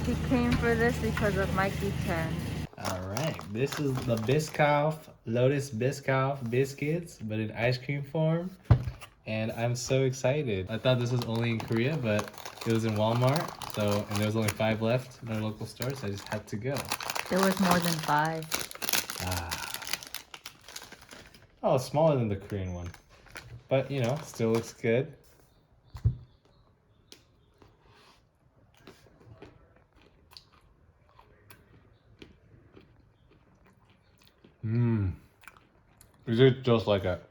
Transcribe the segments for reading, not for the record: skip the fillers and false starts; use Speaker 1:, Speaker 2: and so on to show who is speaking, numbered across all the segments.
Speaker 1: He came for this because of Mikey Chen.
Speaker 2: Alright, this is the Biscoff, Lotus Biscoff biscuits, but in ice cream form. And I'm so excited. I thought this was only in Korea, but it was in Walmart. And there was only 5 left in our local store, so I just had to go.
Speaker 1: There was more than 5.
Speaker 2: Oh, smaller than the Korean one. But, you know, still looks good. Mmm. Is it just like it?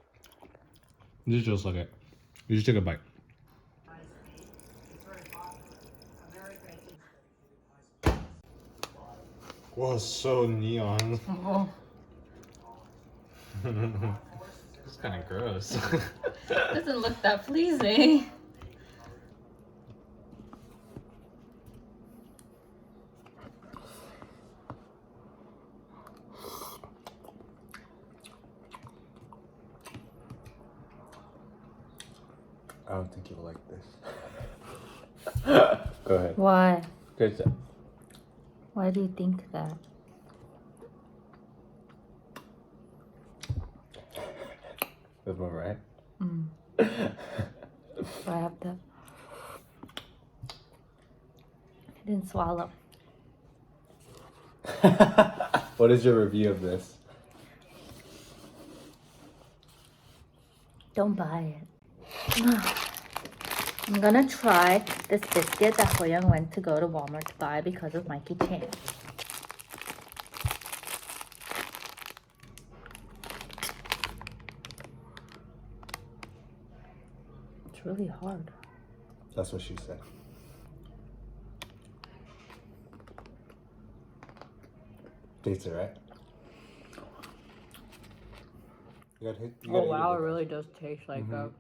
Speaker 2: This is just like it. You just take a bite. Whoa, so neon.
Speaker 1: Oh.
Speaker 2: It's kind of gross.
Speaker 1: Doesn't look that pleasing.
Speaker 2: I don't think you'll like this. Go ahead.
Speaker 1: Why?
Speaker 2: Good job.
Speaker 1: Why do you think that?
Speaker 2: That's one, right?
Speaker 1: I have to. I didn't swallow.
Speaker 2: What is your review of this?
Speaker 1: Don't buy it. I'm gonna try this biscuit that Hoyoung went to go to Walmart to buy because of Mikey Chan. It's really hard.
Speaker 2: That's what she said. Tastes it, right? You gotta
Speaker 1: Oh wow, it really does taste like that.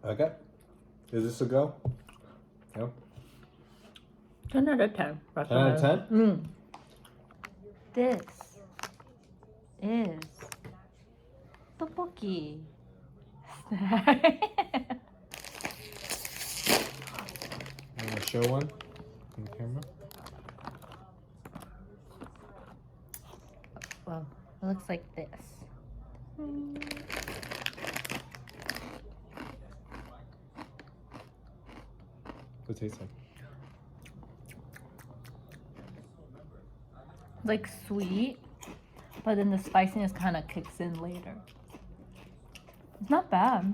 Speaker 2: Okay. Is this a go? No?
Speaker 1: 10 out of 10.
Speaker 2: 10 out of 10?
Speaker 1: This is tteokbokki.
Speaker 2: You want to show one on the camera?
Speaker 1: Well, it looks like this.
Speaker 2: What it tastes like?
Speaker 1: Like sweet, but then the spiciness kind of kicks in later. It's not bad.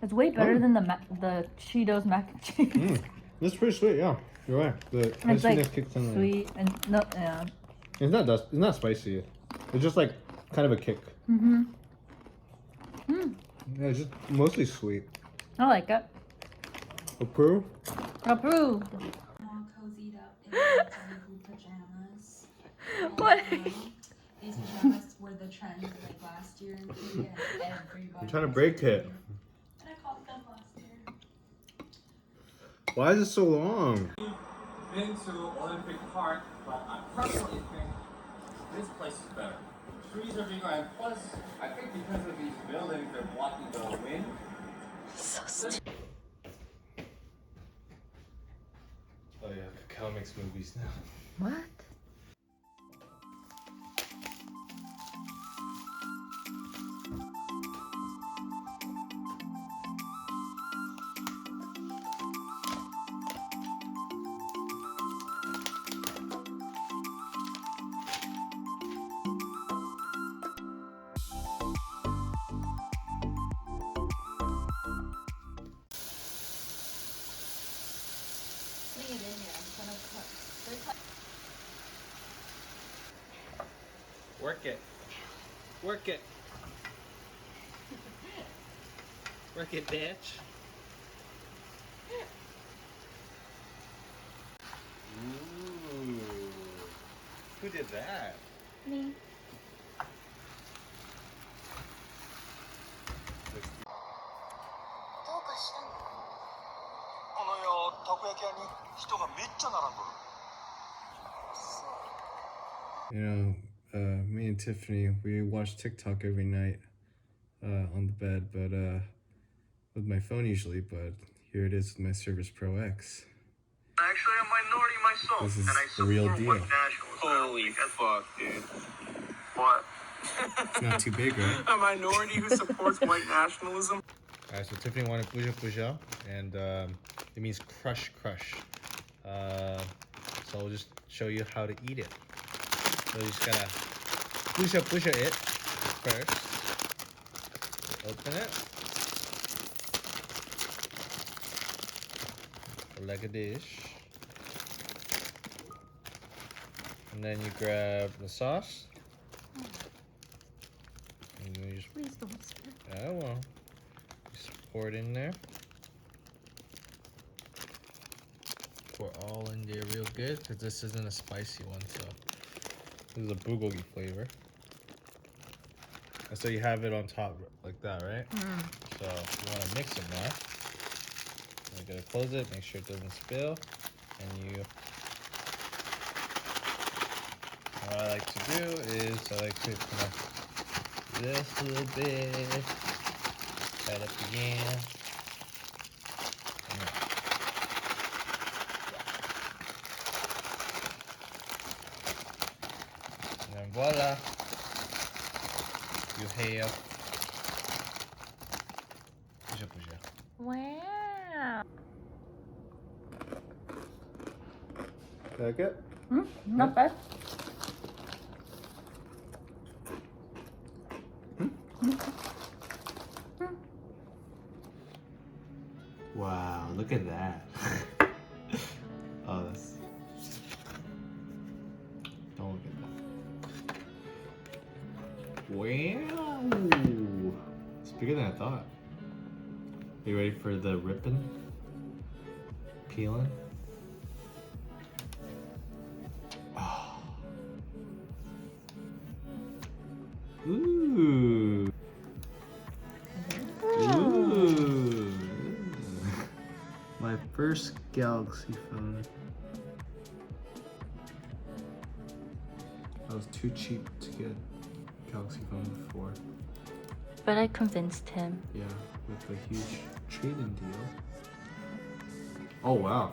Speaker 1: It's way better than the Cheetos mac and cheese.
Speaker 2: It's pretty sweet, yeah. You're right. The spiciness kicks in.
Speaker 1: Sweet and no, yeah.
Speaker 2: It's not spicy. It's just like kind of a kick. Yeah, it's just mostly sweet.
Speaker 1: I like it.
Speaker 2: Approve?
Speaker 1: Approved.
Speaker 3: All cozied up in their blue pajamas.
Speaker 1: What?
Speaker 3: These pajamas were the trend like last year in Korea, and everybody.
Speaker 2: I'm trying to break it.
Speaker 3: And I caught them last year.
Speaker 2: Why is it so long?
Speaker 4: Been to Olympic Park, but I personally think this place is better. Trees are bigger, and plus, I think because of these buildings, they're blocking the wind.
Speaker 2: Oh yeah, Cacao makes movies now.
Speaker 1: What? Putting it in here, I'm gonna cut.
Speaker 2: Work it. Work it. Work it, bitch. Ooh. Who did that?
Speaker 1: Me.
Speaker 5: この世たこ焼き屋に人がめっちゃ並んどる。
Speaker 2: You know, me and Tiffany, we watch TikTok every night on the bed, but with my phone usually, but here it is with my Surface Pro X.
Speaker 5: Actually, I'm minority myself,
Speaker 2: This is
Speaker 5: and I
Speaker 2: the
Speaker 5: support
Speaker 2: real
Speaker 5: white
Speaker 2: deal.
Speaker 5: nationalism.
Speaker 6: Holy fuck, dude.
Speaker 5: What?
Speaker 2: It's not too big, right?
Speaker 6: A minority who supports white nationalism?
Speaker 2: Alright, so Tiffany wanted puja puja, and it means crush crush. So I'll just show you how to eat it. So you just gotta puja it first. Open it. Like a dish. And then you grab the sauce. And you just,
Speaker 1: Please don't spit.
Speaker 2: I will. Just pour it in there. Pour all in there real good, because this isn't a spicy one, so this is a bulgogi flavor. And so you have it on top like that, right? So you want to mix it now. You gotta close it, make sure it doesn't spill, and you. What I like to do is I like to kind of this a little bit, tie it up again. And then voila, you have puja puja.
Speaker 1: Wow.
Speaker 2: Like it?
Speaker 1: Not bad.
Speaker 2: Wow, look at that. Oh, that's. Don't look at that. Wow! It's bigger than I thought. Are you ready for the ripping? Peeling? Oh. Ooh! Ooh! My first Galaxy phone. I was too cheap to get Galaxy phone before.
Speaker 1: But I convinced him.
Speaker 2: Yeah, with a huge trade-in deal. Oh wow.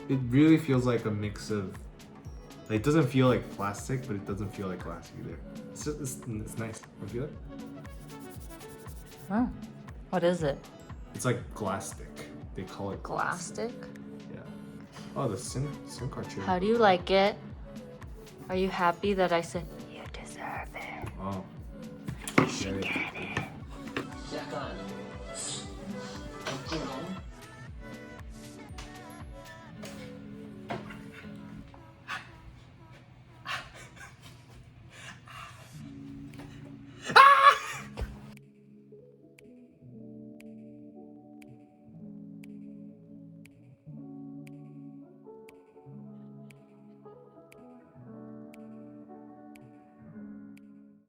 Speaker 2: It really feels like a mix of, like, it doesn't feel like plastic, but it doesn't feel like glass either. It's just, it's nice. You feel it?
Speaker 1: Oh. What is it?
Speaker 2: It's like Glastic. They call it
Speaker 1: Glastic?
Speaker 2: Yeah. Oh, the SIM card tray.
Speaker 1: How do you like it? Are you happy that I said you deserve it?
Speaker 2: Oh. Yeah, yeah.